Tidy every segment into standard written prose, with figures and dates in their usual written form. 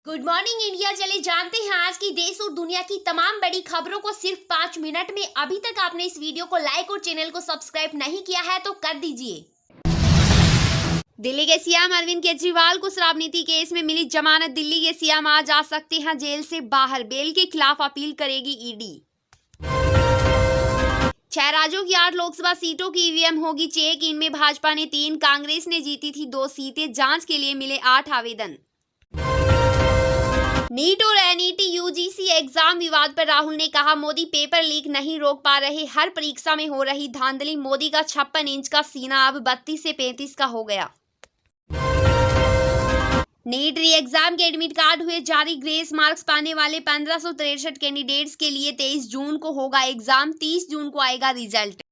Good morning India. चले जानते हैं आज की देश और दुनिया की तमाम बड़ी खबरों को सिर्फ 5 मिनट में। अभी तक आपने इस वीडियो को लाइक और चैनल को सब्सक्राइब नहीं किया है तो कर दीजिए। दिल्ली के सीएम अरविंद केजरीवाल को शराब नीति केस में मिली जमानत। दिल्ली के सीएम आज आ सकते हैं जेल से बाहर। बेल के खिलाफ अपील करेगी ईडी। 6 राज्यों की 8 लोकसभा सीटों की ईवीएम होगी चेक। इनमें भाजपा ने 3, कांग्रेस ने जीती थी 2 सीटें। जांच के लिए मिले 8 आवेदन। नीट और एनईटी यूजीसी एग्जाम विवाद पर राहुल ने कहा, मोदी पेपर लीक नहीं रोक पा रहे, हर परीक्षा में हो रही धांधली। मोदी का 56 इंच का सीना अब 32 से 35 का हो गया। नीट री एग्जाम के एडमिट कार्ड हुए जारी। ग्रेस मार्क्स पाने वाले 1563 कैंडिडेट्स के लिए 23 जून को होगा एग्जाम। 30 जून को आएगा रिजल्ट।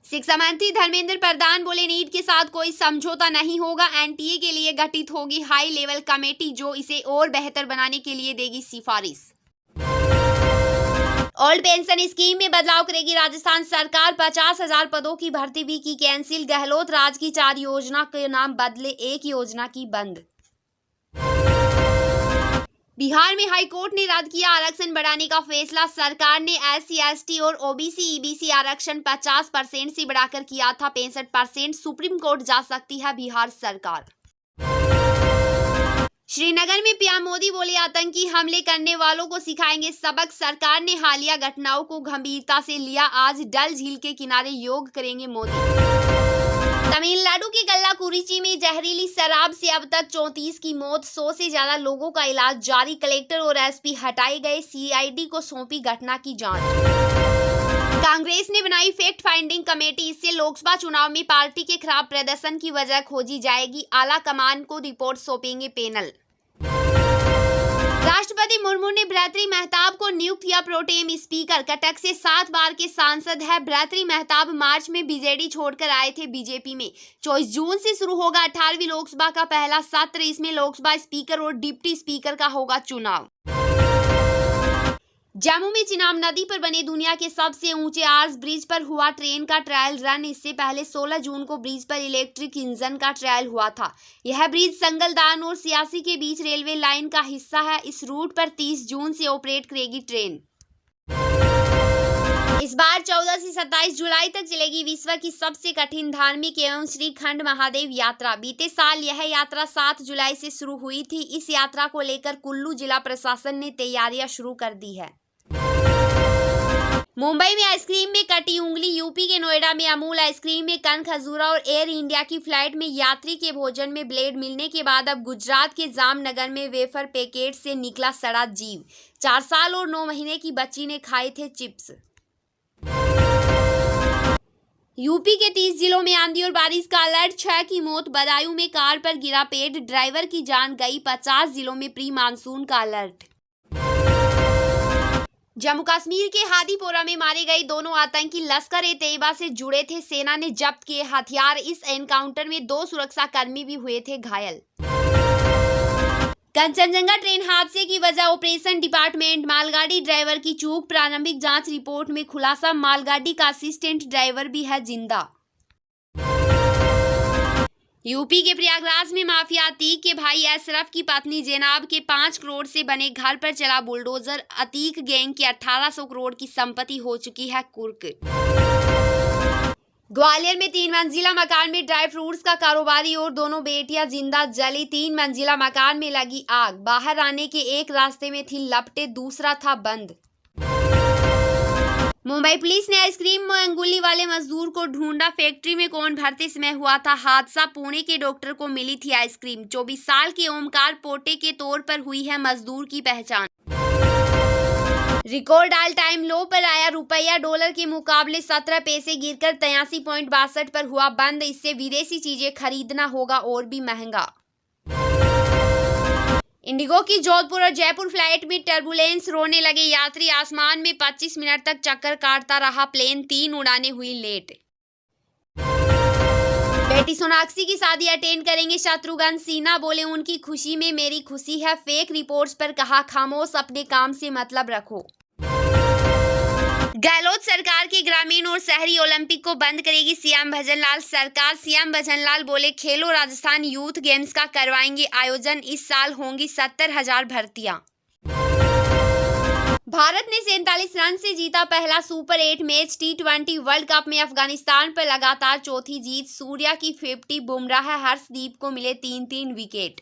शिक्षा मंत्री धर्मेंद्र प्रधान बोले, नीट के साथ कोई समझौता नहीं होगा। एनटीए के लिए गठित होगी हाई लेवल कमेटी जो इसे और बेहतर बनाने के लिए देगी सिफारिश। ओल्ड पेंशन स्कीम में बदलाव करेगी राजस्थान सरकार। 50,000 पदों की भर्ती भी की कैंसिल। गहलोत राज की 4 योजना के नाम बदले, 1 योजना की बंद। बिहार में हाईकोर्ट ने रद्द किया आरक्षण बढ़ाने का फैसला। सरकार ने SC ST और OBC EBC आरक्षण 50% से बढ़ाकर किया था 65%। सुप्रीम कोर्ट जा सकती है बिहार सरकार। श्रीनगर में पीएम मोदी बोले, आतंकी हमले करने वालों को सिखाएंगे सबक। सरकार ने हालिया घटनाओं को गंभीरता से लिया। आज डल झील के किनारे योग करेंगे मोदी। तमिलनाडु के कल्लाकुरिची में जहरीली शराब से अब तक 34 की मौत। 100 से ज्यादा लोगों का इलाज जारी। कलेक्टर और SP हटाए गए। CID को सौंपी घटना की जांच। कांग्रेस ने बनाई फैक्ट फाइंडिंग कमेटी। इससे लोकसभा चुनाव में पार्टी के खराब प्रदर्शन की वजह खोजी जाएगी। आला कमान को रिपोर्ट सौंपेंगे पैनल। राष्ट्रपति मुर्मू ने भर्तृहरि महताब को नियुक्त किया प्रोटेम स्पीकर। कटक से 7 बार के सांसद है भर्तृहरि महताब। मार्च में बीजेडी छोड़कर आए थे बीजेपी में। 24 जून से शुरू होगा 18वीं लोकसभा का पहला सत्र। इसमें लोकसभा स्पीकर और डिप्टी स्पीकर का होगा चुनाव। जम्मू में चिनाब नदी पर बने दुनिया के सबसे ऊंचे आर्च ब्रिज पर हुआ ट्रेन का ट्रायल रन। इससे पहले 16 जून को ब्रिज पर इलेक्ट्रिक इंजन का ट्रायल हुआ था। यह ब्रिज संगलदान और सियासी के बीच रेलवे लाइन का हिस्सा है। इस रूट पर 30 जून से ऑपरेट करेगी ट्रेन। इस बार 14 से 27 जुलाई तक चलेगी विश्व की सबसे कठिन धार्मिक एवं श्रीखंड महादेव यात्रा। बीते साल यह यात्रा 7 जुलाई से शुरू हुई थी। इस यात्रा को लेकर कुल्लू जिला प्रशासन ने तैयारियां शुरू कर दी है। मुंबई में आइसक्रीम में कटी उंगली। यूपी के नोएडा में अमूल आइसक्रीम में कन खजूरा और एयर इंडिया की फ्लाइट में यात्री के भोजन में ब्लेड मिलने के बाद अब गुजरात के जामनगर में वेफर पैकेट से निकला सड़ा जीव। 4 साल और 9 महीने की बच्ची ने खाए थे चिप्स। यूपी के 30 जिलों में आंधी और बारिश का अलर्ट। 6 की मौत। बदायूं में कार पर गिरा पेड़, ड्राइवर की जान गई। 50 जिलों में प्री मानसून का अलर्ट। जम्मू कश्मीर के हादीपोरा में मारे गए दोनों आतंकी लश्कर-ए-तैयबा से जुड़े थे। सेना ने जब्त किए हथियार। इस एनकाउंटर में 2 सुरक्षाकर्मी भी हुए थे घायल। कंचनजंगा ट्रेन हादसे की वजह ऑपरेशन डिपार्टमेंट। मालगाड़ी ड्राइवर की चूक। प्रारंभिक जांच रिपोर्ट में खुलासा, मालगाड़ी का असिस्टेंट ड्राइवर भी है जिंदा। यूपी के प्रयागराज में माफिया अतीक के भाई अशरफ की पत्नी जैनाब के 5 करोड़ से बने घर पर चला बुलडोजर। अतीक गैंग की 1800 करोड़ की संपत्ति हो चुकी है कुर्क। ग्वालियर में 3 मंजिला मकान में ड्राई फ्रूट्स का कारोबारी और दोनों बेटियां जिंदा जली। 3 मंजिला मकान में लगी आग। बाहर आने के एक रास्ते में थी लपटे, दूसरा था बंद। मुंबई पुलिस ने आइसक्रीम में अंगुली वाले मजदूर को ढूंढा। फैक्ट्री में कौन भरते समय हुआ था हादसा। पुणे के डॉक्टर को मिली थी आइसक्रीम। 24 साल के ओमकार पोटे के तौर पर हुई है मजदूर की पहचान। रिकॉर्ड ऑल टाइम लो पर आया रुपया। डॉलर के मुकाबले 17 पैसे गिरकर 83.62 पर हुआ बंद। इससे विदेशी चीजें खरीदना होगा और भी महंगा। इंडिगो की जोधपुर और जयपुर फ्लाइट में टर्बुलेंस। रोने लगे यात्री। आसमान में 25 मिनट तक चक्कर काटता रहा प्लेन। 3 उड़ानें हुई लेट। बेटी सोनाक्षी की शादी अटेंड करेंगे शत्रुघ्न सिन्हा। बोले, उनकी खुशी में मेरी खुशी है। फेक रिपोर्ट्स पर कहा खामोश, अपने काम से मतलब रखो। गहलोत सरकार की ग्रामीण और शहरी ओलंपिक को बंद करेगी सीएम भजनलाल सरकार। सीएम भजनलाल बोले, खेलो राजस्थान यूथ गेम्स का करवाएंगे आयोजन, इस साल होंगी 70,000 भर्तियां। भारत ने 47 रन से जीता पहला super 8 match. T20 world cup में अफगानिस्तान पर लगातार चौथी जीत। सूर्या की 50, बुमराह हर्षदीप को मिले 3-3 विकेट।